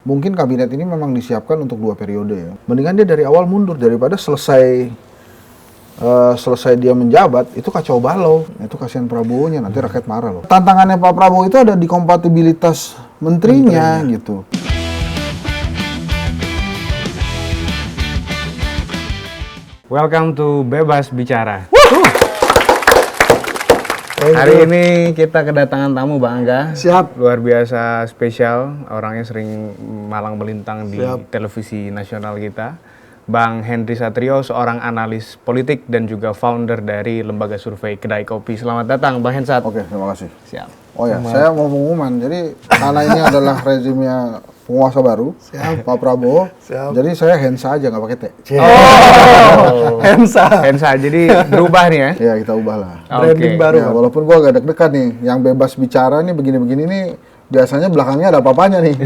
mungkin kabinet ini memang disiapkan untuk 2 periode ya. Mendingan dia dari awal mundur daripada selesai dia menjabat itu kacau balau. Itu kasihan Prabowo-nya, nanti rakyat marah loh. Tantangannya Pak Prabowo itu ada di kompatibilitas menterinya. Gitu. Welcome to Bebas Bicara. Hari ini kita kedatangan tamu Bang Angga. Siap. Luar biasa spesial, orangnya sering malang melintang di televisi nasional kita. Bang Henry Satrio, seorang analis politik dan juga founder dari lembaga survei Kedai Kopi. Selamat datang Bang Hensat. Oke, terima kasih. Siap. Oh ya, saya mau pengumuman. Jadi karena ini adalah rezimnya penguasa baru, Pak Prabowo. Siap. Jadi saya Hensa aja, nggak pakai T. Oh, Hensa. Hensa, jadi berubah nih ya? Ya kita ubah lah. Branding Oke. baru. Ya, walaupun gua agak deg-degan nih, yang bebas bicara nih begini-begini nih, biasanya belakangnya ada apa-apanya nih.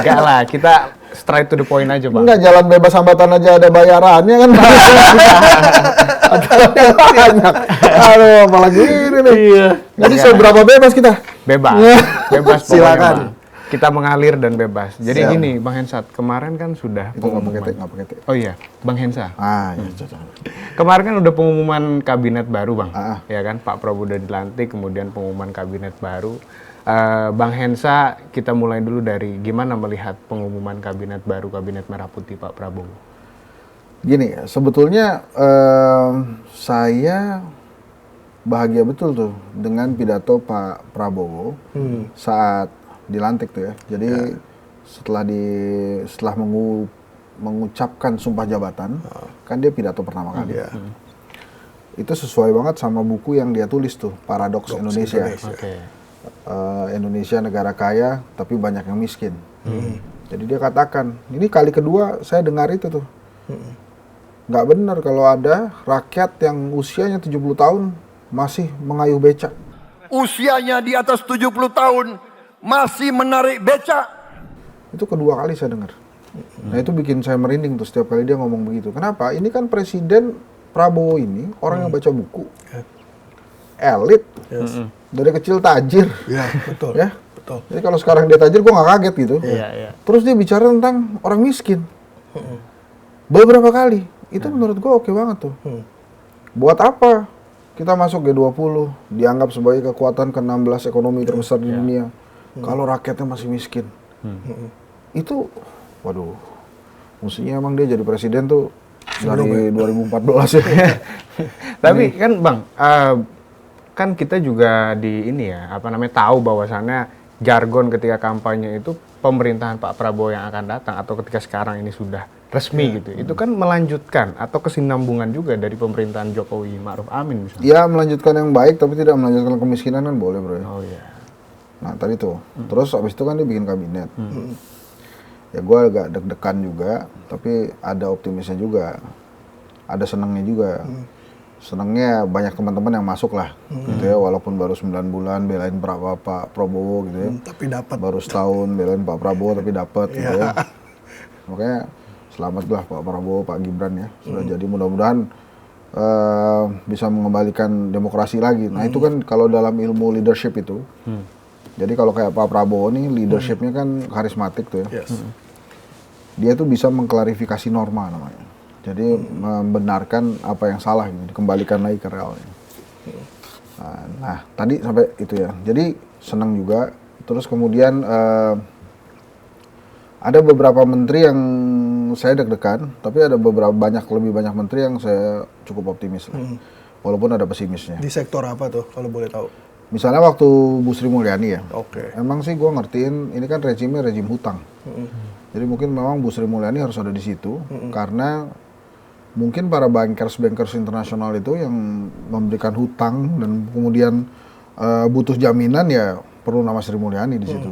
Enggak lah, kita straight to the point aja Bang. Enggak, jalan bebas hambatan aja ada bayarannya kan. Banyak. Aduh, apalagi ini nih. Iya. Jadi seberapa bebas kita? Bebas, bebas pokoknya, Silakan. Bang. Kita mengalir dan bebas. Jadi Siap. gini, Bang Hensat, kemarin kan sudah Itu nggak pakai T, pengumuman. nggak pakai T. Oh iya, Bang Hensa. Ya, cocok. Kemarin kan udah pengumuman kabinet baru, Bang. Ah. Ya kan, Pak Prabowo udah dilantik, kemudian pengumuman kabinet baru. Bang Hensa, kita mulai dulu dari gimana melihat pengumuman kabinet baru, kabinet merah putih Pak Prabowo. Gini, sebetulnya saya bahagia betul tuh dengan pidato Pak Prabowo saat dilantik tuh ya. Jadi setelah mengucapkan sumpah jabatan, kan dia pidato pertama kali. Itu sesuai banget sama buku yang dia tulis tuh, Paradoks Indonesia. Oke. Indonesia negara kaya tapi banyak yang miskin. Jadi dia katakan, ini kali kedua saya dengar itu tuh. Nggak benar kalau ada rakyat yang usianya 70 tahun masih mengayuh becak. Usianya di atas 70 tahun masih menarik becak. Itu kedua kali saya dengar. Nah itu bikin saya merinding tuh setiap kali dia ngomong begitu. Kenapa? Ini kan Presiden Prabowo ini orang yang baca buku, elit, dari kecil tajir. Iya, betul. Ya. Betul. Jadi kalau sekarang dia tajir, gue nggak kaget gitu. Iya, iya. Terus dia bicara tentang orang miskin. Beberapa kali. Itu menurut gue oke banget tuh. Buat apa kita masuk G20, dianggap sebagai kekuatan ke-16 ekonomi terbesar di dunia, kalau rakyatnya masih miskin? Itu, waduh, mestinya emang dia jadi presiden tuh dari 2014 ya. Tapi kan Bang, kan kita juga di ini ya, tahu bahwasannya jargon ketika kampanye itu pemerintahan Pak Prabowo yang akan datang atau ketika sekarang ini sudah resmi gitu. Itu kan melanjutkan atau kesinambungan juga dari pemerintahan Jokowi Ma'ruf Amin misalnya. Ya melanjutkan yang baik tapi tidak melanjutkan kemiskinan kan boleh bro. Oh iya. Nah tadi tuh, terus abis itu kan dia bikin kabinet. Ya gue agak deg-degan juga, tapi ada optimisnya juga, ada senangnya juga. Senangnya banyak teman-teman yang masuk lah, gitu ya, walaupun baru 9 bulan belain Pak Prabowo gitu ya. Tapi dapat. Baru setahun belain Pak Prabowo tapi dapat gitu ya. Makanya selamatlah Pak Prabowo, Pak Gibran ya, sudah jadi mudah-mudahan bisa mengembalikan demokrasi lagi. Nah itu kan kalau dalam ilmu leadership itu, jadi kalau kayak Pak Prabowo nih leadershipnya kan karismatik tuh ya. Dia tuh bisa mengklarifikasi norma namanya. Jadi membenarkan apa yang salah gitu, dikembalikan lagi ke realnya. Nah tadi sampai itu ya. Jadi senang juga. Terus kemudian ada beberapa menteri yang saya deg-degan, tapi ada lebih banyak menteri yang saya cukup optimis lah. Walaupun ada pesimisnya. Di sektor apa tuh kalau boleh tahu? Misalnya waktu Bu Sri Mulyani ya. Oke. Emang sih gue ngertiin ini kan rezim hutang. Jadi mungkin memang Bu Sri Mulyani harus ada di situ karena mungkin para bankers internasional itu yang memberikan hutang dan kemudian butuh jaminan ya perlu nama Sri Mulyani di situ.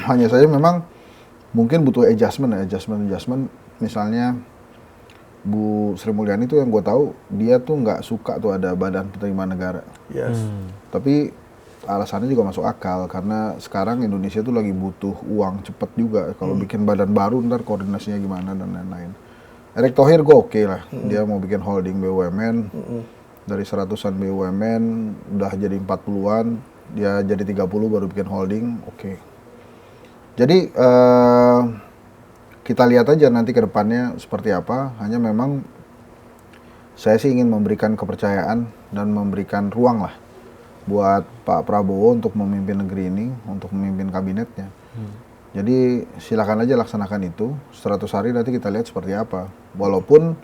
Hanya saja memang mungkin butuh adjustment. Misalnya Bu Sri Mulyani itu yang gue tahu dia tuh nggak suka tuh ada badan penerimaan negara. Yes. Tapi alasannya juga masuk akal karena sekarang Indonesia tuh lagi butuh uang cepet juga. Kalau bikin badan baru ntar koordinasinya gimana dan lain-lain. Erick Thohir gue oke lah, dia mau bikin holding BUMN dari 100-an BUMN udah jadi 40-an, dia jadi 30 baru bikin holding, oke. Jadi kita lihat aja nanti ke depannya seperti apa. Hanya memang saya sih ingin memberikan kepercayaan dan memberikan ruang lah buat Pak Prabowo untuk memimpin negeri ini, untuk memimpin kabinetnya. Jadi silakan aja laksanakan itu. 100 hari nanti kita lihat seperti apa. Walaupun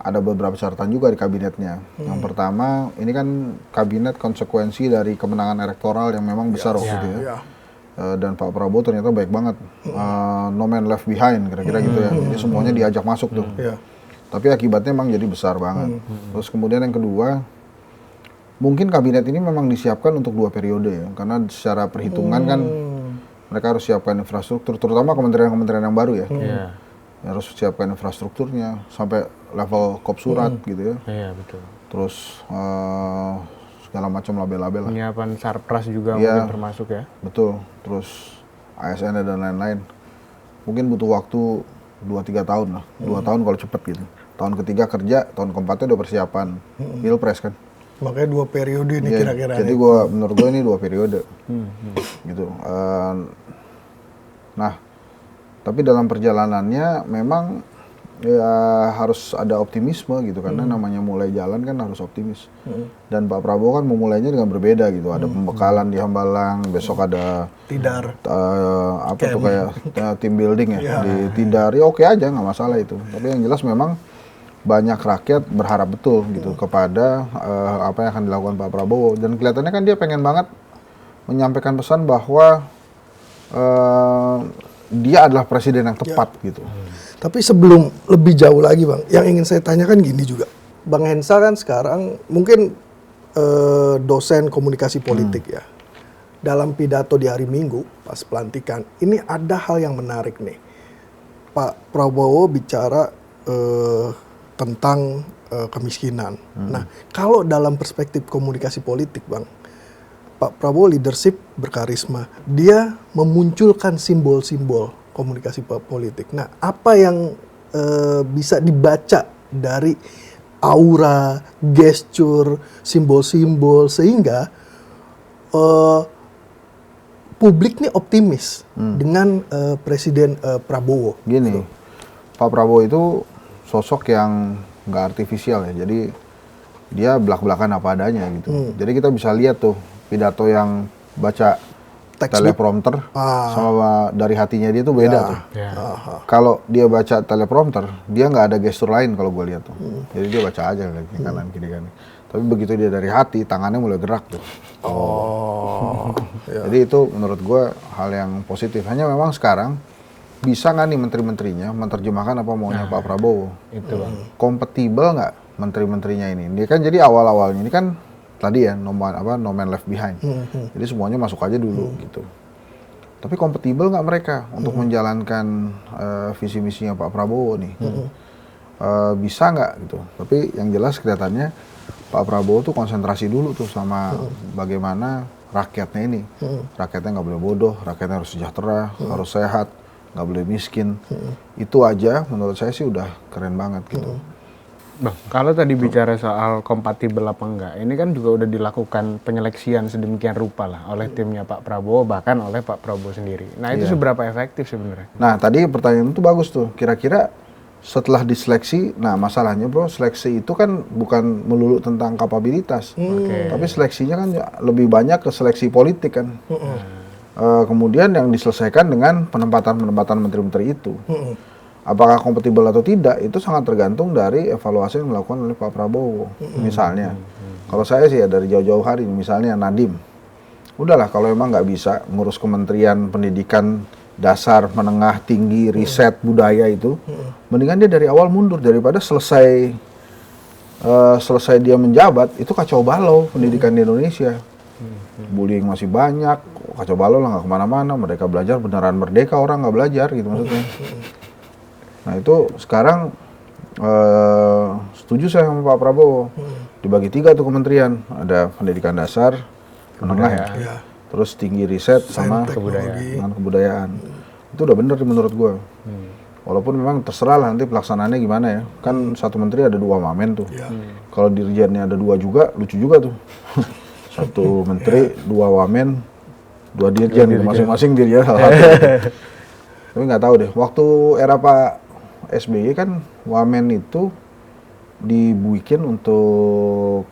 ada beberapa catatan juga di kabinetnya. Yang pertama, ini kan kabinet konsekuensi dari kemenangan elektoral yang memang besar waktu itu ya. Dan Pak Prabowo ternyata baik banget. No man left behind, kira-kira gitu ya. Jadi semuanya diajak masuk tuh. Tapi akibatnya memang jadi besar banget. Terus kemudian yang kedua, mungkin kabinet ini memang disiapkan untuk 2 periode ya. Karena secara perhitungan kan mereka harus siapkan infrastruktur, terutama kementerian-kementerian yang baru ya. Harus siapkan infrastrukturnya sampai level Kopsurat gitu ya. Iya, betul. Terus segala macam label-label lah. Penyiapan Sarpras juga mungkin termasuk ya. Betul. Terus ASN dan lain-lain. Mungkin butuh waktu 2-3 tahun lah. 2 tahun kalau cepet gitu. Tahun ketiga kerja, tahun keempatnya udah persiapan Pilpres kan. Makanya 2 periode nih kira-kira. Jadi menurut gue ini 2 periode. Gitu. Nah, tapi dalam perjalanannya memang ya harus ada optimisme gitu, karena namanya mulai jalan kan harus optimis. Dan Pak Prabowo kan memulainya dengan berbeda gitu. Ada pembekalan di Hambalang, besok ada Tidar. apa tuh kayak team building ya di Tidar. Ya oke aja, nggak masalah itu. Tapi yang jelas memang banyak rakyat berharap betul gitu kepada apa yang akan dilakukan Pak Prabowo, dan kelihatannya kan dia pengen banget menyampaikan pesan bahwa dia adalah presiden yang tepat gitu. Tapi sebelum lebih jauh lagi Bang, yang ingin saya tanyakan gini juga. Bang Hensa kan sekarang mungkin dosen komunikasi politik ya. Dalam pidato di hari Minggu pas pelantikan, ini ada hal yang menarik nih. Pak Prabowo bicara tentang kemiskinan. Nah, kalau dalam perspektif komunikasi politik, Bang, Pak Prabowo leadership berkarisma. Dia memunculkan simbol-simbol komunikasi politik. Nah, apa yang bisa dibaca dari aura, gesture, simbol-simbol sehingga publik nih optimis dengan Presiden Prabowo? Gini, gitu. Pak Prabowo itu sosok yang nggak artifisial ya, jadi dia belak-belakan apa adanya gitu. Jadi kita bisa lihat tuh pidato yang baca teleprompter sama dari hatinya dia tuh beda tuh. Kalau dia baca teleprompter, dia nggak ada gestur lain kalau gue lihat tuh. Jadi dia baca aja kiri kanan kiri kanan. Tapi begitu dia dari hati, tangannya mulai gerak tuh. Jadi itu menurut gue hal yang positif. Hanya memang sekarang bisa nggak nih menteri-menterinya menerjemahkan apa maunya Pak Prabowo? Itu Bang. Kompatibel nggak menteri-menterinya ini? Dia kan jadi awal-awalnya ini kan tadi ya no man left behind. Jadi semuanya masuk aja dulu gitu. Tapi kompatibel nggak mereka untuk menjalankan visi misinya Pak Prabowo nih? Bisa nggak gitu? Tapi yang jelas kelihatannya Pak Prabowo tuh konsentrasi dulu tuh sama bagaimana rakyatnya ini. Rakyatnya nggak boleh bodoh, rakyatnya harus sejahtera, harus sehat, nggak boleh miskin. Itu aja menurut saya sih udah keren banget gitu. Bang, kalau tadi bicara soal kompatibel apa enggak, ini kan juga udah dilakukan penyeleksian sedemikian rupa lah oleh timnya Pak Prabowo, bahkan oleh Pak Prabowo sendiri. Nah itu seberapa efektif sebenarnya? Nah tadi pertanyaan itu bagus tuh, kira-kira setelah diseleksi, nah masalahnya bro, seleksi itu kan bukan melulu tentang kapabilitas, tapi seleksinya kan lebih banyak ke seleksi politik kan. Kemudian yang diselesaikan dengan penempatan menteri-menteri itu. Apakah kompatibel atau tidak, itu sangat tergantung dari evaluasi yang dilakukan oleh Pak Prabowo. Misalnya, kalau saya sih ya dari jauh-jauh hari, misalnya Nadiem. Udahlah kalau emang nggak bisa ngurus kementerian pendidikan, dasar, menengah, tinggi, riset, budaya itu, mendingan dia dari awal mundur daripada selesai dia menjabat, itu kacau balau pendidikan di Indonesia. Bullying masih banyak, kacau balau lah, nggak kemana-mana. Mereka belajar beneran merdeka, orang nggak belajar gitu maksudnya. Nah itu sekarang setuju saya sama Pak Prabowo, dibagi 3 tuh kementerian, ada pendidikan dasar, menengah ya. Terus tinggi riset sama kebudayaan. Itu udah bener menurut gue. Walaupun memang terserah lah nanti pelaksanaannya gimana ya. Kan satu menteri ada 2 wamen tuh. Kalau dirjennya ada 2 juga, lucu juga tuh. Satu menteri 2 wamen, 2 dirjen, masing-masing dirjen salah satu. Tapi nggak tahu deh. Waktu era Pak SBY kan Wamen itu dibikin untuk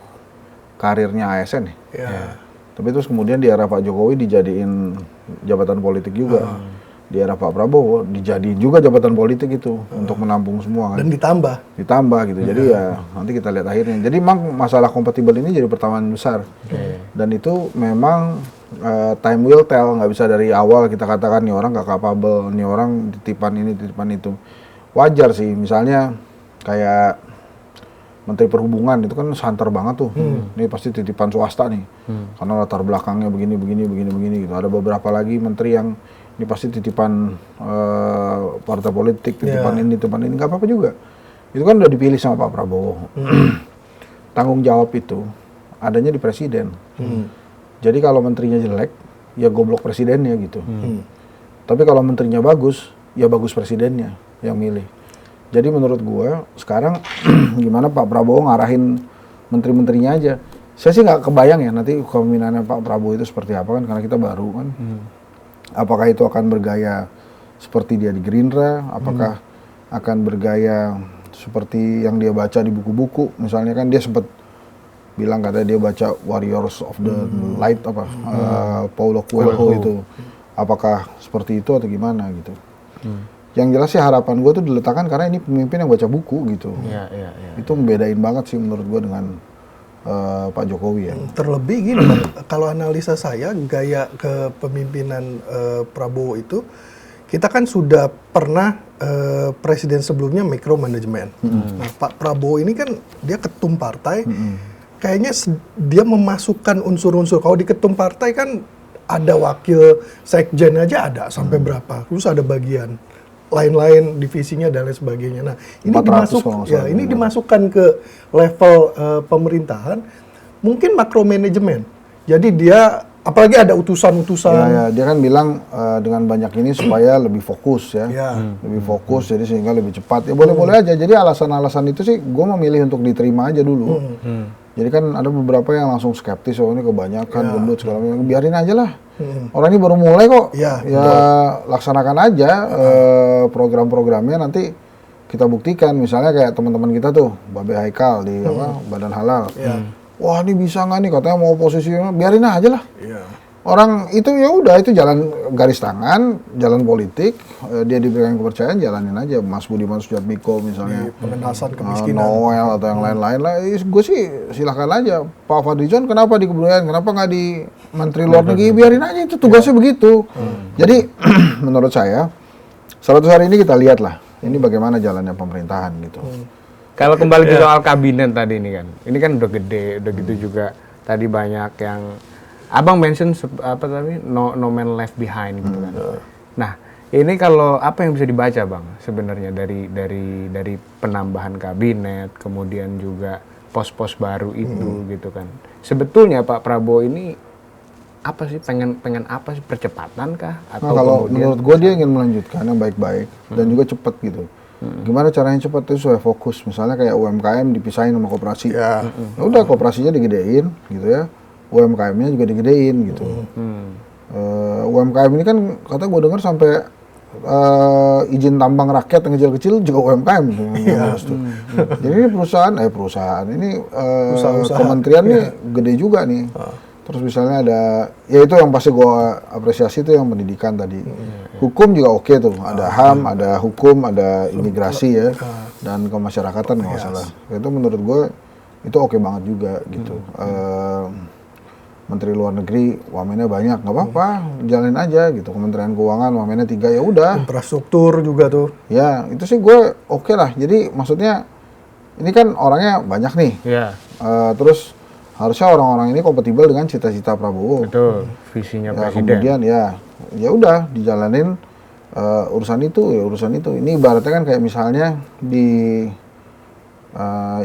karirnya ASN ya. Ya. Tapi terus kemudian di era Pak Jokowi dijadiin jabatan politik juga. Di era Pak Prabowo dijadiin juga jabatan politik itu untuk menampung semua kan. Dan Ditambah gitu. Jadi ya nanti kita lihat akhirnya. Jadi memang masalah kompatibel ini jadi pertaruhan besar. Dan itu memang time will tell, nggak bisa dari awal kita katakan nih orang nggak capable, nih orang titipan ini, titipan itu. Wajar sih, misalnya kayak Menteri Perhubungan itu kan santer banget tuh. Ini pasti titipan swasta nih. Karena latar belakangnya begini gitu. Ada beberapa lagi menteri yang ini pasti titipan partai politik, titipan ini, nggak apa-apa juga. Itu kan udah dipilih sama Pak Prabowo. Tanggung jawab itu adanya di presiden. Jadi kalau menterinya jelek, ya goblok presidennya gitu. Tapi kalau menterinya bagus, ya bagus presidennya yang milih. Jadi menurut gua sekarang gimana Pak Prabowo ngarahin menteri-menterinya aja. Saya sih nggak kebayang ya nanti kepemimpinannya Pak Prabowo itu seperti apa kan, karena kita baru kan. Apakah itu akan bergaya seperti dia di Gerindra? Apakah akan bergaya seperti yang dia baca di buku-buku? Misalnya kan dia sempat bilang katanya dia baca Warriors of the Light Paulo Coelho itu. Apakah seperti itu atau gimana gitu? Yang jelas sih harapan gue tuh diletakkan karena ini pemimpin yang baca buku gitu. Itu membedain banget sih menurut gue dengan Pak Jokowi ya. Terlebih gini, Bang, kalau analisa saya gaya kepemimpinan Prabowo itu, kita kan sudah pernah presiden sebelumnya micromanagement. Nah, Pak Prabowo ini kan dia ketum partai, kayaknya dia memasukkan unsur-unsur. Kalau di ketum partai kan ada wakil sekjen aja ada sampai berapa, terus ada bagian lain-lain divisinya dan lain sebagainya. Nah, ini dimasukkan ke level pemerintahan, mungkin makromanajemen. Jadi dia apalagi ada utusan-utusan. Ya, dia kan bilang dengan banyak ini supaya lebih fokus ya. Lebih fokus jadi sehingga lebih cepat. Ya boleh-boleh aja. Jadi alasan-alasan itu sih gue memilih untuk diterima aja dulu. Jadi kan ada beberapa yang langsung skeptis, oh ini kebanyakan gendut segala macam. Biarin aja lah. Orang ini baru mulai kok. Ya laksanakan aja program-programnya, nanti kita buktikan. Misalnya kayak teman-teman kita tuh, Babe Haikal di Badan Halal. Wah ini bisa nggak nih, katanya mau oposisi, biarin aja lah. Orang itu ya udah, itu jalan garis tangan, jalan politik, dia diberikan kepercayaan, jalanin aja. Mas Budiman Sujatmiko misalnya, pengentasan kemiskinan, Noel atau yang lain-lain lah, gue sih silahkan aja. Pak Fadlizon kenapa di kebudayaan, kenapa nggak di Menteri Luar Negeri, biarin aja, itu tugasnya begitu. Jadi menurut saya 100 hari ini kita lihat lah, ini bagaimana jalannya pemerintahan gitu. Kalau kembali ke soal kabinet tadi ini kan udah gede, udah gitu juga tadi banyak yang Abang mention no man left behind gitu kan. Nah, ini kalau apa yang bisa dibaca Bang sebenarnya dari penambahan kabinet, kemudian juga pos-pos baru itu gitu kan. Sebetulnya Pak Prabowo ini apa sih pengen apa sih, percepatan kah atau kalau kemudian menurut gue dia ingin melanjutkan yang baik-baik dan juga cepat gitu. Gimana caranya cepat itu supaya fokus, misalnya kayak UMKM dipisahin sama koperasi. Ya udah koperasinya digedein gitu ya. UMKM-nya juga digedein gitu. UMKM ini kan kata gue dengar sampai izin tambang rakyat yang kecil-kecil juga UMKM. Jadi ini perusahaan ini kementerian nih gede juga nih. Terus misalnya ada, ya itu yang pasti gue apresiasi itu yang pendidikan tadi. Hukum juga oke tuh, ada HAM, ada hukum, ada imigrasi ya, dan kemasyarakatan nggak masalah. Itu menurut gue itu oke banget juga gitu. Menteri Luar Negeri wamennya banyak, nggak apa-apa, jalanin aja gitu. Kementerian Keuangan wamennya 3, ya udah. Infrastruktur juga tuh. Ya itu sih gue oke lah. Jadi maksudnya ini kan orangnya banyak nih. Terus harusnya orang-orang ini kompatibel dengan cita-cita Prabowo. Betul, visinya presiden. Kemudian ya udah dijalanin urusan itu. Ini ibaratnya kan kayak misalnya di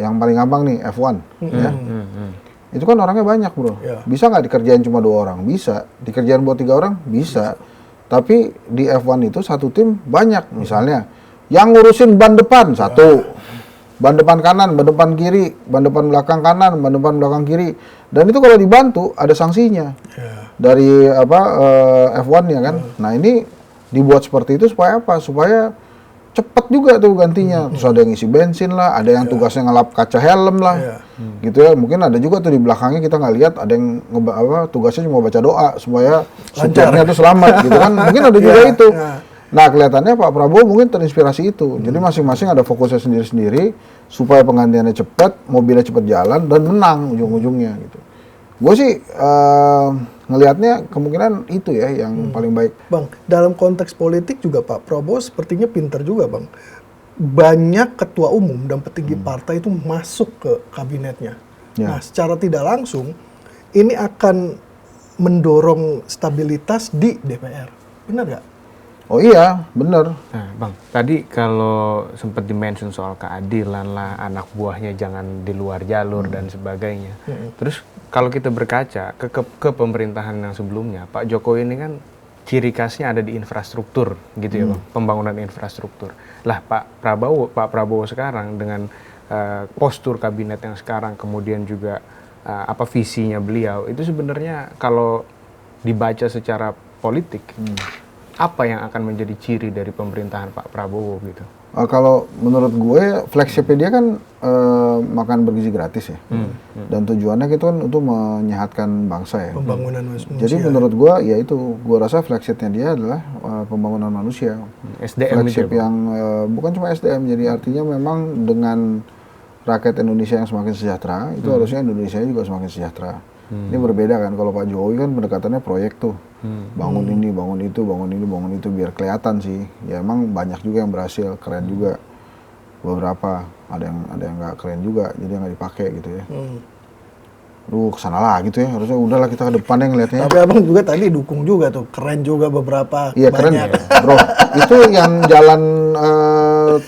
yang paling gampang nih F1 ya. Itu kan orangnya banyak bro. Bisa nggak dikerjain cuma 2 orang? Bisa. Dikerjain buat 3 orang? Bisa. Tapi di F1 itu satu tim banyak. Misalnya yang ngurusin ban depan 1, ban depan kanan, ban depan kiri, ban depan belakang kanan, ban depan belakang kiri. Dan itu kalau dibantu ada sanksinya. dari F1 ya kan. Nah ini dibuat seperti itu supaya apa? Supaya cepet juga tuh gantinya. Terus ada yang isi bensin lah, ada yang tugasnya ngelap kaca helm lah, gitu ya. Mungkin ada juga tuh di belakangnya kita nggak lihat ada yang tugasnya cuma baca doa supaya supirnya tuh selamat, gitu kan. Mungkin ada juga itu. Nah kelihatannya Pak Prabowo mungkin terinspirasi itu. Jadi masing-masing ada fokusnya sendiri-sendiri supaya penggantiannya cepat, mobilnya cepat jalan dan menang ujung-ujungnya gitu. Gue sih ngelihatnya kemungkinan itu ya yang paling baik. Bang, dalam konteks politik juga Pak Prabowo sepertinya pinter juga Bang. Banyak ketua umum dan petinggi partai itu masuk ke kabinetnya. Ya. Nah, secara tidak langsung ini akan mendorong stabilitas di DPR. Benar nggak? Oh iya, bener. Nah, Bang, tadi kalau sempat dimention soal keadilan lah, anak buahnya jangan di luar jalur dan sebagainya. Terus kalau kita berkaca ke pemerintahan yang sebelumnya, Pak Jokowi ini kan ciri khasnya ada di infrastruktur, gitu ya Bang, pembangunan infrastruktur. Lah Pak Prabowo sekarang dengan postur kabinet yang sekarang, kemudian juga visinya beliau, itu sebenarnya kalau dibaca secara politik, apa yang akan menjadi ciri dari pemerintahan Pak Prabowo gitu? Kalau menurut gue flagshipnya dia kan makan bergizi gratis ya, dan tujuannya gitu kan untuk menyehatkan bangsa ya. Pembangunan manusia. Jadi menurut gue ya itu, gue rasa flagshipnya dia adalah pembangunan manusia. SDM Flagship itu ya, yang bukan cuma SDM, jadi artinya memang dengan rakyat Indonesia yang semakin sejahtera, itu harusnya Indonesia juga semakin sejahtera. Ini berbeda kan, kalau Pak Jokowi kan pendekatannya proyek tuh. Bangun ini, bangun itu, bangun ini, bangun itu, biar kelihatan sih. Ya emang banyak juga yang berhasil, keren juga. Beberapa, ada yang nggak keren juga, jadi nggak dipakai gitu ya. Kesana lah gitu ya, harusnya udahlah kita ke depan yang ngeliatnya. Tapi abang juga tadi dukung juga tuh, keren juga beberapa. Iya keren ya, bro. Itu yang jalan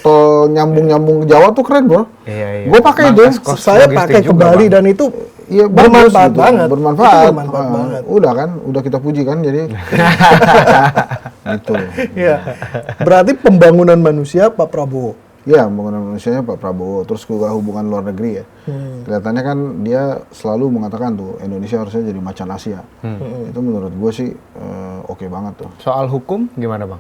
tol nyambung ke Jawa tuh keren bro. Iya. Gue pakai deh. Saya pakai ke Bali dan itu Iya, bermanfaat gitu. banget. Bermanfaat. Itu bermanfaat banget. Udah kan, udah kita puji kan, jadi gitu. Iya. Berarti pembangunan manusia Pak Prabowo. Ya, pembangunan manusianya Pak Prabowo. Terus juga hubungan luar negeri ya. Kelihatannya kan dia selalu mengatakan tuh Indonesia harusnya jadi macan Asia. Itu menurut gue sih oke banget tuh. Soal hukum gimana Bang?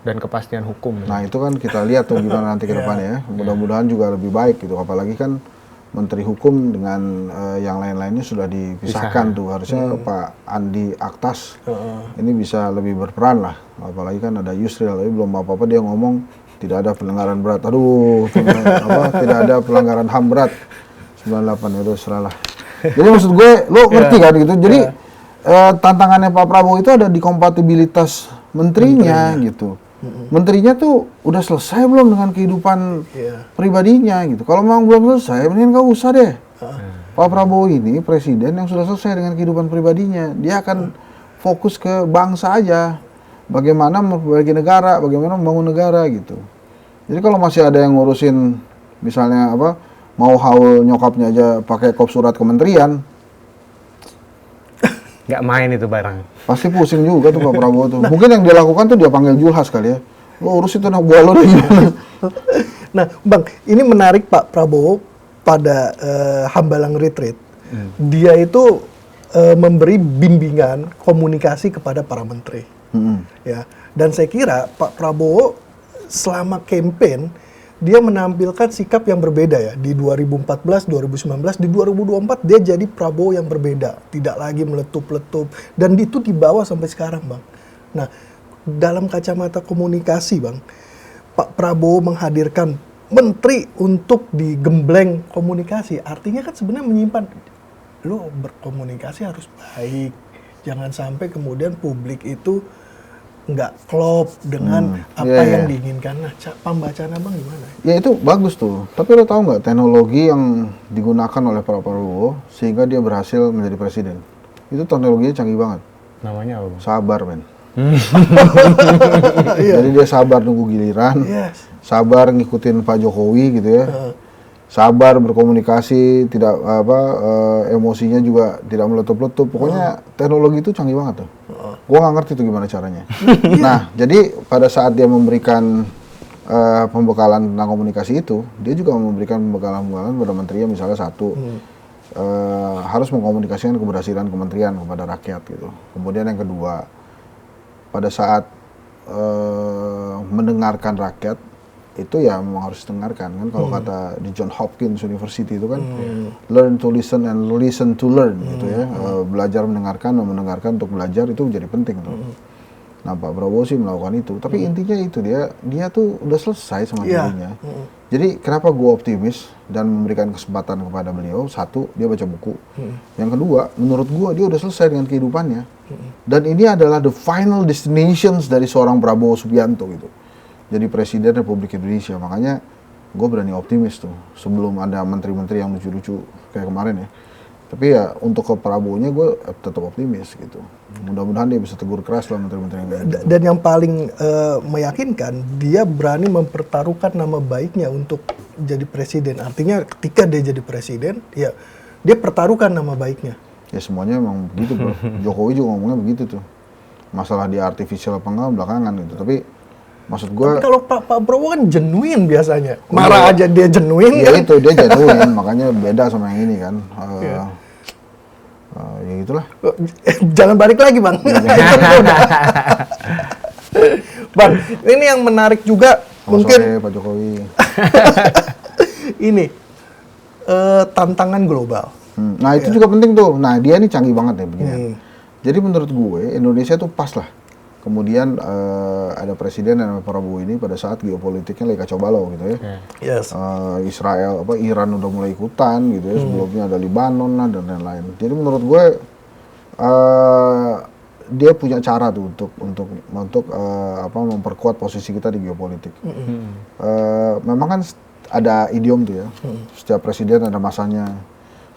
Dan kepastian hukum. Nah itu kan kita lihat tuh gimana nanti ke depannya ya. Mudah-mudahan juga lebih baik gitu. Apalagi kan Menteri Hukum dengan yang lain-lainnya sudah dipisahkan tuh. Harusnya Pak Andi Aktas ini bisa lebih berperan lah. Apalagi kan ada Yusril, tapi belum apa-apa dia ngomong tidak ada pelanggaran berat. Aduh, tidak ada pelanggaran HAM berat. 98 itu seralah. Jadi maksud gue, lo ngerti kan gitu. Jadi tantangannya Pak Prabowo itu ada di kompatibilitas menterinya gitu. Menterinya tuh udah selesai belum dengan kehidupan pribadinya gitu. Kalau memang belum selesai, mendingan nggak usah deh. Pak Prabowo ini presiden yang sudah selesai dengan kehidupan pribadinya. Dia akan fokus ke bangsa aja. Bagaimana memperbaiki negara, bagaimana membangun negara gitu. Jadi kalau masih ada yang ngurusin, misalnya mau haul nyokapnya aja pakai kop surat kementerian, nggak main itu barang. pasti pusing juga tuh Pak Prabowo tuh. Mungkin yang dia lakukan tuh dia panggil Julhas kali ya. Lo urus itu anak buah lo deh gimana. Nah, Bang, ini menarik Pak Prabowo pada Hambalang Retreat. Dia itu memberi bimbingan komunikasi kepada para menteri. Ya, dan saya kira Pak Prabowo selama campaign dia menampilkan sikap yang berbeda ya. Di 2014, 2019, di 2024 dia jadi Prabowo yang berbeda, tidak lagi meletup-letup, dan itu dibawa sampai sekarang, Bang. Nah, dalam kacamata komunikasi, Bang, Pak Prabowo menghadirkan menteri untuk digembleng komunikasi. Artinya kan sebenarnya menyimpan, lo berkomunikasi harus baik, jangan sampai kemudian publik itu nggak klop dengan apa yang diinginkan. Nah, pembacaan abang gimana? Ya itu bagus tuh. Tapi lo tahu nggak teknologi yang digunakan oleh Pak Prabowo sehingga dia berhasil menjadi presiden? Itu teknologinya canggih banget. Namanya apa, Bang? Sabar, men. Jadi dia sabar nunggu giliran, sabar ngikutin Pak Jokowi gitu ya. Sabar berkomunikasi, tidak emosinya juga tidak meletup-letup. Pokoknya teknologi itu canggih banget tuh. Gua nggak ngerti tuh gimana caranya. Nah, jadi pada saat dia memberikan pembekalan tentang komunikasi itu, dia juga memberikan pembekalan pada menterinya misalnya satu. harus mengkomunikasikan keberhasilan kementerian kepada rakyat gitu. Kemudian yang kedua, pada saat mendengarkan rakyat itu ya memang harus dengarkan kan, kalau kata di John Hopkins University itu kan learn to listen and listen to learn gitu ya. Belajar mendengarkan dan mendengarkan untuk belajar itu menjadi penting tuh. Nah Pak Prabowo sih melakukan itu, tapi intinya itu dia tuh udah selesai sama dirinya. Jadi kenapa gue optimis dan memberikan kesempatan kepada beliau? Satu, dia baca buku. Yang kedua, menurut gue dia udah selesai dengan kehidupannya. Dan ini adalah the final destinations dari seorang Prabowo Subianto gitu. Jadi Presiden Republik Indonesia. Makanya gue berani optimis tuh sebelum ada menteri-menteri yang lucu-lucu kayak kemarin ya. Tapi ya untuk ke Prabowo-nya gue tetap optimis gitu. Mudah-mudahan dia bisa tegur keras lah menteri-menteri yang lain. Dan yang paling meyakinkan, dia berani mempertaruhkan nama baiknya untuk jadi presiden. Artinya ketika dia jadi presiden, ya dia pertaruhkan nama baiknya. Ya semuanya emang begitu bro. Jokowi juga ngomongnya begitu tuh. Masalah dia artificial apa enggak belakangan gitu. Tapi maksud gue... Tapi kalau Pak Prabowo kan genuine biasanya. Marah aja dia genuine ya kan? itu, dia genuine. Makanya beda sama yang ini kan. Ya gitulah. Jangan balik lagi bang. Bang, ini yang menarik juga mungkin Sore, Pak Jokowi. ini tantangan global. Nah itu juga penting tuh. Nah dia ini canggih banget ya begini. Jadi menurut gue Indonesia tuh pas lah. Kemudian ada presiden dan Prabowo ini pada saat geopolitiknya lagi kacau balau gitu ya. Yes. Israel, Iran udah mulai ikutan gitu ya. Sebelumnya ada Libanon lah dan lain-lain. Jadi menurut gue dia punya cara tuh untuk memperkuat posisi kita di geopolitik. Memang kan ada idiom tuh ya. Setiap presiden ada masanya.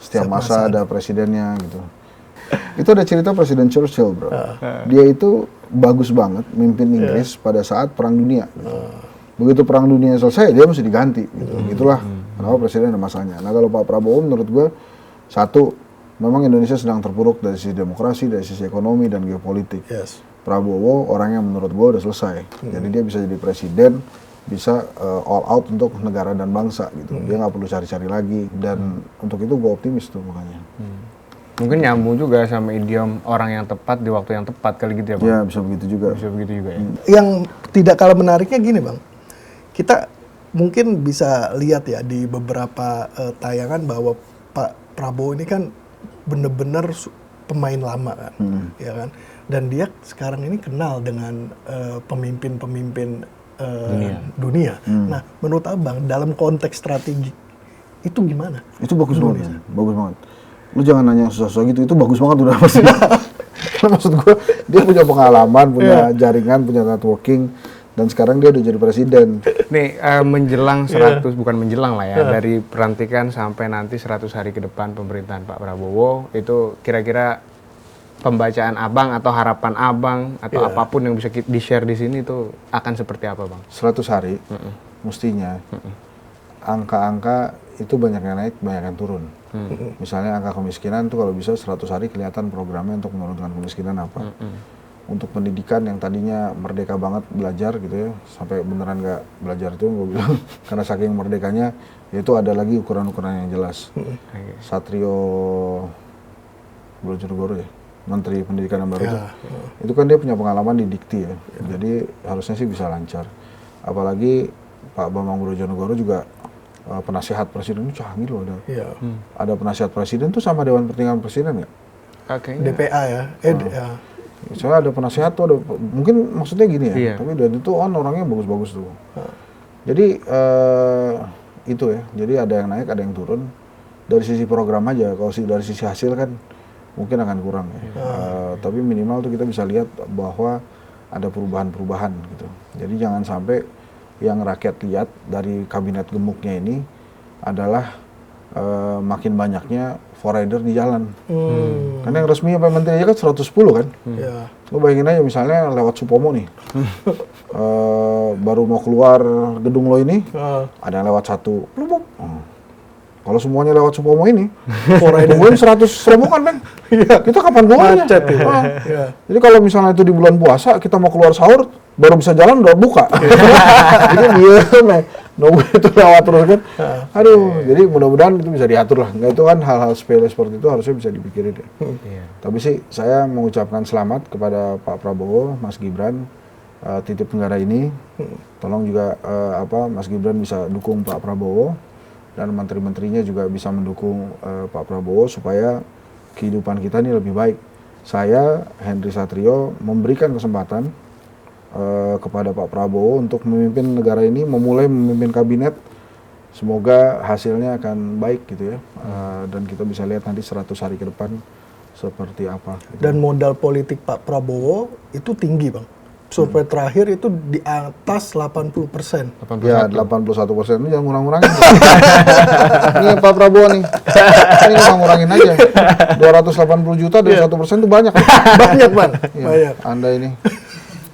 Setiap masa ada presidennya gitu. Itu ada cerita Presiden Churchill bro. Dia itu bagus banget mimpin Inggris pada saat Perang Dunia. Gitu. Begitu Perang Dunia selesai dia mesti diganti. Gitu. Gitulah kenapa presiden ada masanya. Nah kalau Pak Prabowo menurut gue satu, memang Indonesia sedang terpuruk dari sisi demokrasi, dari sisi ekonomi dan geopolitik. Yes. Prabowo orangnya menurut gue udah selesai. Jadi dia bisa jadi presiden, bisa all out untuk negara dan bangsa gitu. Dia nggak perlu cari-cari lagi. Dan untuk itu gue optimis tuh makanya. Mungkin nyambung juga sama idiom orang yang tepat di waktu yang tepat kali gitu ya Bang? Ya bisa begitu juga. Bisa begitu juga ya. Yang tidak kalah menariknya gini bang, kita mungkin bisa lihat ya di beberapa tayangan bahwa Pak Prabowo ini kan bener-bener pemain lama kan, ya kan, dan dia sekarang ini kenal dengan pemimpin-pemimpin dunia. Nah, menurut abang dalam konteks strategi itu gimana? Itu bagus banget, bagus banget. Lu jangan nanya susah-susah gitu, itu bagus banget udah pasti. Maksud gue, dia punya pengalaman, punya jaringan, punya networking, dan sekarang dia udah jadi presiden. Nih, menjelang 100, bukan menjelang lah ya, dari pelantikan sampai nanti 100 hari ke depan pemerintahan Pak Prabowo, itu kira-kira pembacaan abang atau harapan abang atau apapun yang bisa di-share di sini itu akan seperti apa bang? 100 hari, mestinya angka-angka itu banyak yang naik, banyak yang turun. Misalnya angka kemiskinan tuh kalau bisa 100 hari kelihatan programnya untuk menurunkan kemiskinan apa. Untuk pendidikan yang tadinya merdeka banget belajar gitu ya, sampai beneran nggak belajar tuh gue bilang, karena saking merdekanya, yaitu ada lagi ukuran-ukuran yang jelas. Satrio Bojonegoro ya, Menteri Pendidikan yang baru itu kan dia punya pengalaman di Dikti ya, jadi harusnya sih bisa lancar. Apalagi Pak Bambang Brojonegoro juga penasihat presiden itu canggih loh ada. Ada penasihat presiden tuh sama Dewan Pertimbangan Presiden nggak? DPA ya. Soalnya ada penasihat tuh ada, mungkin maksudnya gini ya. Tapi dan itu orangnya bagus-bagus tuh. Jadi itu ya. Jadi ada yang naik, ada yang turun. Dari sisi program aja. Kalau dari sisi hasil kan mungkin akan kurang ya. Tapi minimal tuh kita bisa lihat bahwa ada perubahan-perubahan gitu. Jadi jangan sampai yang rakyat lihat dari kabinet gemuknya ini adalah makin banyaknya forader di jalan. Karena yang resmi sampai menteri aja kan 110 kan. Lo bayangin aja misalnya lewat Supomo nih. Baru mau keluar gedung lo ini, ada yang lewat satu. Kalau semuanya lewat Supomo ini, tungguin 100 rombongan kan. Kita kapan keluarnya? Jadi kalau misalnya itu di bulan puasa, kita mau keluar sahur, baru bisa jalan udah buka. Jadi dia nunggu itu lewat terus kan. Aduh, jadi mudah-mudahan itu bisa diatur lah. Nggak, itu kan hal-hal sepele seperti itu harusnya bisa dipikirin ya. Iya. Tapi sih saya mengucapkan selamat kepada Pak Prabowo, Mas Gibran, titip negara ini. Tolong juga Mas Gibran bisa dukung Pak Prabowo dan menteri-menterinya juga bisa mendukung Pak Prabowo supaya kehidupan kita ini lebih baik. Saya, Henry Satrio, memberikan kesempatan kepada Pak Prabowo untuk memimpin negara ini, memulai memimpin kabinet. Semoga hasilnya akan baik gitu ya, dan kita bisa lihat nanti 100 hari ke depan seperti apa. Gitu. Dan modal politik Pak Prabowo itu tinggi, Bang. Survei terakhir itu di atas 80%. Ya, 81%. Ini jangan ngurang-ngurangin. Ini Pak Prabowo nih. Ini ngurang-ngurangin aja. 280 juta dari 1% itu banyak. Banyak, Bang. Ya, Banyak. Anda ini.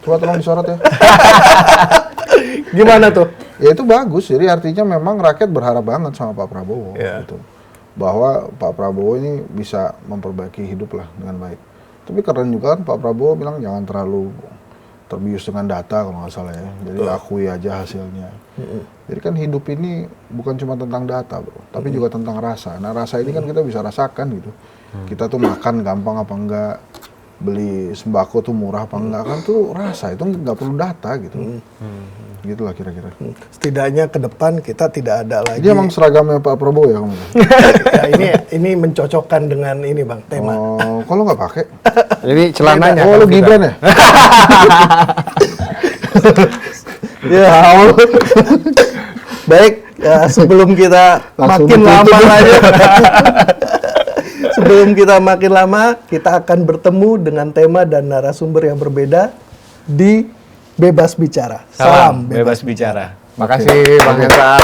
Coba tolong disorot ya. Gimana tuh? Ya itu bagus. Jadi artinya memang rakyat berharap banget sama Pak Prabowo. Ya. Gitu. Bahwa Pak Prabowo ini bisa memperbaiki hidup lah dengan baik. Tapi keren juga kan Pak Prabowo bilang jangan terlalu terbius dengan data kalau nggak salah ya. Jadi akui aja hasilnya. Jadi kan hidup ini bukan cuma tentang data, bro, tapi juga tentang rasa. Nah rasa ini kan kita bisa rasakan gitu. Kita tuh makan gampang apa enggak, beli sembako tuh murah apa enggak, kan tuh rasa, itu nggak perlu data gitu. Gitulah kira-kira. Setidaknya ke depan kita tidak ada lagi. Dia emang seragamnya Pak Prabowo ya kamu? Ya, ini mencocokkan dengan ini, Bang, tema. Oh, kalau nggak pakai? Jadi celananya. Oh, lu kalau kita- Gibran ya? Ya Allah. Baik, ya, sebelum kita Langsung makin ditutup. lama lagi. Sebelum kita makin lama, kita akan bertemu dengan tema dan narasumber yang berbeda di Bebas Bicara. Salam bebas bicara. Makasih Bang Hendra.